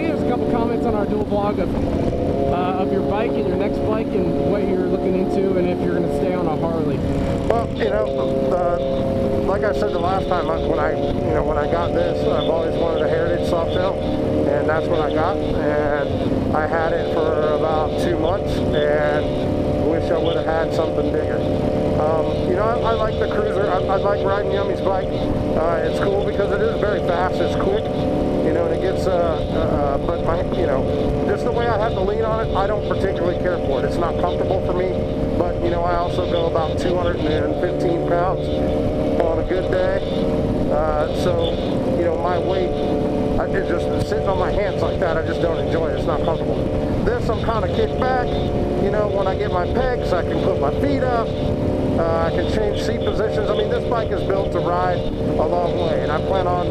think there's a couple comments on our dual vlog of your bike and your next bike and what you're looking into, and if you're going to stay on a Harley. Well, you know, like I said the last time, when I got this, I've always wanted a Heritage Softail, and that's what I got. And I had it for about 2 months, and wish I would have had something bigger. You know, I like the Cruiser. I like riding Yummy's bike. It's cool because it is very fast. It's quick. You know, and it gets, but you know, just the way I have to lean on it, I don't particularly care for it. It's not comfortable for me, but, you know, I also go about 215 pounds on a good day. So, you know, my weight, it's just sitting on my hands like that, I just don't enjoy it. It's not comfortable. This, I'm kind of kicked back. You know, when I get my pegs, I can put my feet up. I can change seat positions. I mean, this bike is built to ride a long way, and I plan on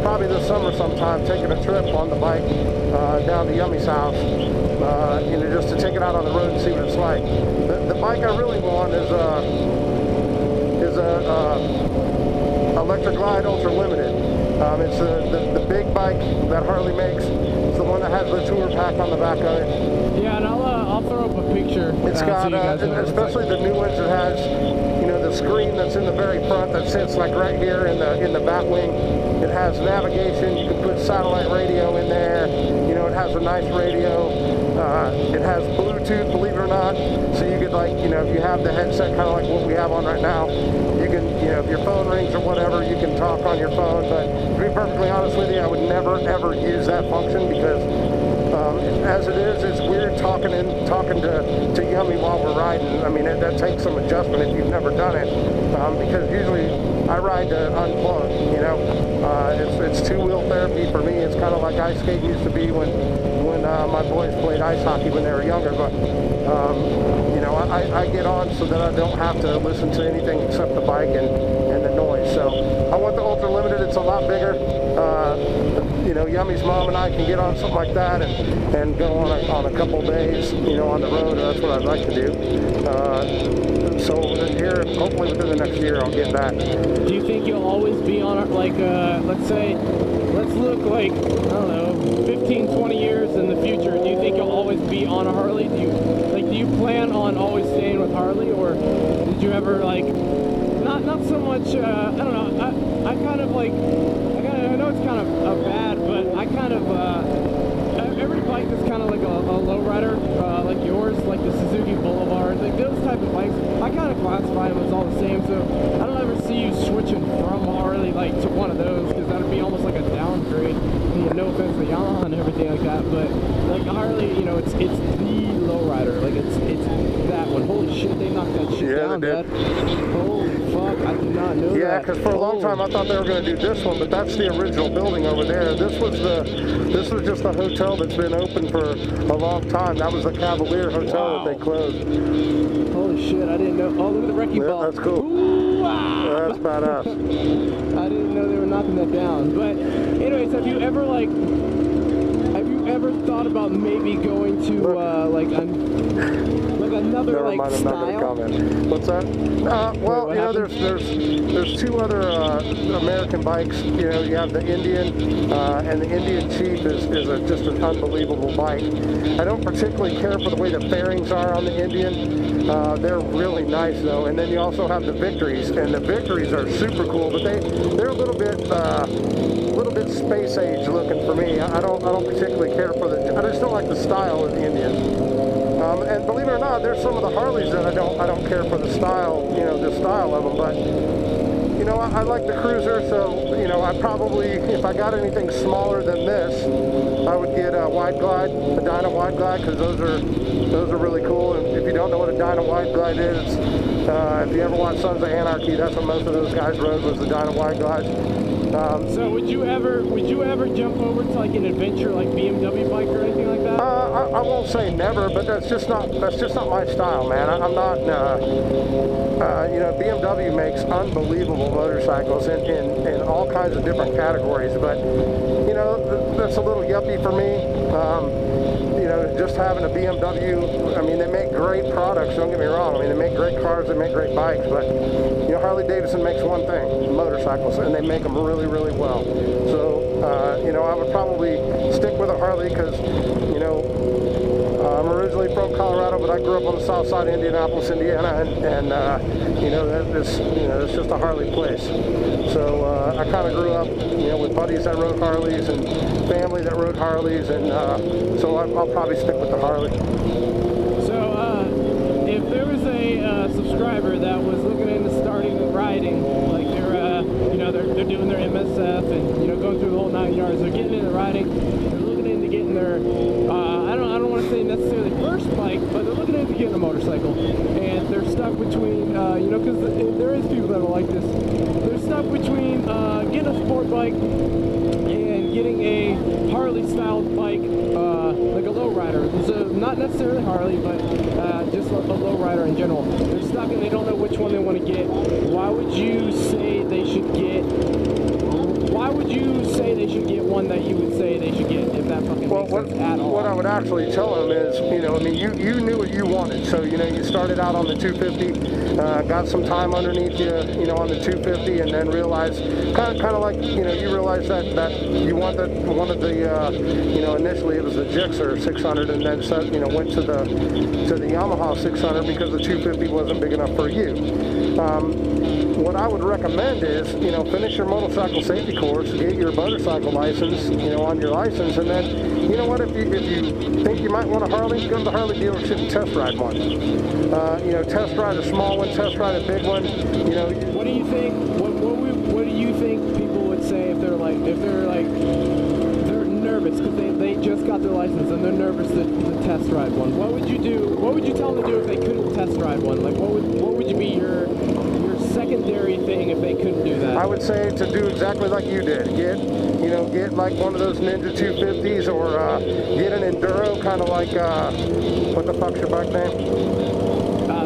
probably this summer sometime taking a trip on the bike down to Yummy's house, you know, just to take it out on the road and see what it's like. The bike I really want is a Electric Glide Ultra Limited. It's the big bike that Harley makes. It's the one that has the tour pack on the back of it. Yeah, and I'll throw up a picture. It's got, especially the new ones, it has, you know, the screen that's in the very front that sits like right here in the bat wing. It has navigation. You can put satellite radio in there. You know, it has a nice radio. It has Bluetooth, believe it or not. So you could, like, you know, if you have the headset kind of like what we have on right now, you can, you know, if your phone rings or whatever, you can talk on your phone. But to be perfectly honest with you, I would never ever use that function because as it is, it's weird talking to Yummy while we're riding. I mean, that takes some adjustment if you've never done it, because usually I ride to unplug. You know, it's two-wheel therapy for me. It's kind of like ice skating used to be when my boys played ice hockey when they were younger. But you know, I get on so that I don't have to listen to anything except the bike and the noise. So I want the Ultra Limited. It's a lot bigger. You know, Yummy's mom and I can get on something like that and go on a couple days, you know, on the road. That's what I'd like to do. So here, hopefully within the next year, I'll get that. Do you think you'll always be on it, like, let's look like, I don't know, 15, 20 years in the future, do you think you'll always be on a Harley? Do you plan on always staying with Harley, or did you ever, like, not so much, I don't know, I kind of like, I know it's kind of bad, but I kind of, every bike is kind of like a lowrider, like yours, like the Suzuki Boulevard, like those type of bikes, I kind of classify them as all the same, so I don't ever see you switching from Harley, like, to one of those, because that would be almost like a downgrade. I mean, no offense to Yamaha and everything like that, but, like, Harley, you know, it's the lowrider, like, it's that one. Holy shit, they knocked that shit down, Dad. Holy fuck, I did not know that. Yeah, because for a long time I thought they were going to do this one, but that's the original building over there. This was just a hotel that's been open for a long time. That was the Cavalier Hotel that they closed. Holy shit, I didn't know. Oh, look at the wrecking ball. That's cool. Ooh-ah! That's badass. I didn't know they were knocking that down. But anyways, have you ever thought about maybe going to like another Never like mind, I'm style? not going to comment. What's that? Well, you know, there's two other American bikes. You know, you have the Indian, and the Indian Chief is just an unbelievable bike. I don't particularly care for the way the fairings are on the Indian. They're really nice though. And then you also have the Victories, and the Victories are super cool, but they're a little bit space age looking for me. I don't particularly care for I just don't like the style of the Indian. And believe it or not, there's some of the Harleys that I don't care for the style, you know, the style of them. But you know, I like the Cruiser, so you know, I probably, if I got anything smaller than this, I would get a Wide Glide, a Dyna Wide Glide, because those are really cool. And if you don't know what a Dyna Wide Glide is, if you ever watch Sons of Anarchy, that's what most of those guys rode, was the Dyna Wide Glides. So would you ever jump over to like an adventure like BMW bike or anything like that? I won't say never, but that's just not my style, man. I'm not. You know, BMW makes unbelievable motorcycles in all kinds of different categories, but you know, that's a little yuppie for me. You know, just having a BMW, I mean, they make great products, don't get me wrong. I mean, they make great cars, they make great bikes, but, you know, Harley-Davidson makes one thing, motorcycles, and they make them really, really well. So, you know, I would probably stick with a Harley because, you know, I'm originally from Colorado, but I grew up on the south side of Indianapolis, Indiana, and you know, it's just a Harley place. So I kind of grew up, you know, with buddies that rode Harleys and family that rode Harleys, and so I'll probably stick with the Harley. So if there was a subscriber that was looking into starting riding, like they're you know, they're doing their MSF and, you know, going through the whole 9 yards, they're getting into riding, they're looking into getting their I don't want to say necessarily first bike, but they're looking into getting a motorcycle, and they're stuck between, you know, because there is people that are like this. They're stuck between getting a sport bike and getting a Harley-styled bike, like a lowrider. So not necessarily Harley, but just a lowrider in general. They're stuck and they don't know which one they want to get. Why would you say they should get? Why would you say they should get one that you would say they should get, if that fucking makes sense at all? What I would actually tell them is, you know, I mean, you knew what you wanted. So, you know, you started out on the 250, got some time underneath you, you know, on the 250, and then realized, kind of like, you know, you realized that you wanted the, you know, initially it was the Gixxer 600, and then, you know, went to the Yamaha 600 because the 250 wasn't big enough for you. What I would recommend is, you know, finish your motorcycle safety course, get your motorcycle license, you know, on your license, and then, you know what, if you think you might want a Harley, go to the Harley dealership and test ride one. You know, test ride a small one, test ride a big one. You know. What do you think? What do you think people would say if they're nervous because they just got their license and they're nervous to test ride one? What would you do? What would you tell them to do if they couldn't test ride one? Like, what would you be your secondary thing if they couldn't do that? I would say to do exactly like you did. Get like one of those Ninja 250s, or get an Enduro, kind of like what the fuck's your bike name?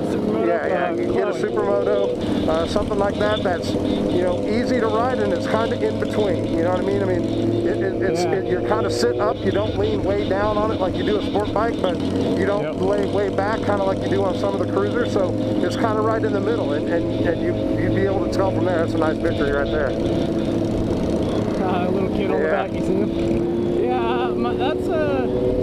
Supermoto. Yeah, get a Supermoto, something like that. That's, you know, easy to ride, and it's kind of in between. You know what I mean? I mean, you're kind of sit up. You don't lean way down on it like you do a sport bike, but you don't lay way back, kind of like you do on some of the cruisers. So it's kind of right in the middle, and you'd be able to tell from there. That's a nice victory right there. A little kid on the back, you see him? Yeah,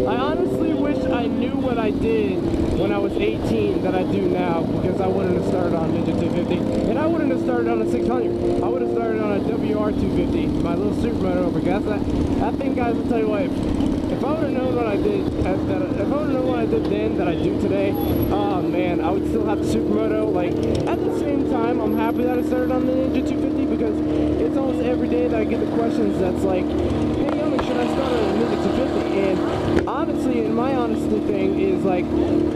I honestly wish I knew what I did when I was 18 that I do now, because I wouldn't have started on Ninja 250, and I wouldn't have started on a 600. I would have started on a WR 250, my little Supermoto over gas. That thing, guys, I'll tell you what, if I would have known what I did, if I would have known what I did then that I do today, oh man, I would still have the Supermoto. Like, at the same time, I'm happy that I started on the Ninja 250, because it's almost every day that I get the questions that's like, hey, Yomi, should I start on a Ninja 250? And honestly, and my honesty thing is, like,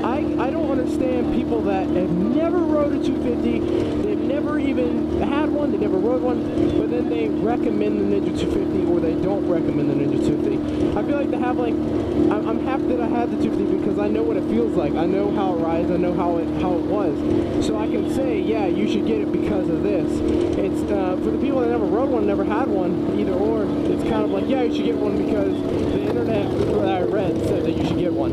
I don't understand people that have never rode a 250, they've never even had one, they never rode one, but then they recommend the Ninja 250, or they don't recommend the Ninja 250. I feel like to have, like, I'm happy that I had the 250 because I know what it feels like. I know how it rides, I know how it was. So I can say, yeah, you should get it because of this. It's for the people that never rode one, never had one, either or, it's kind of like, yeah, you should get one because the internet that I read said that you should get one.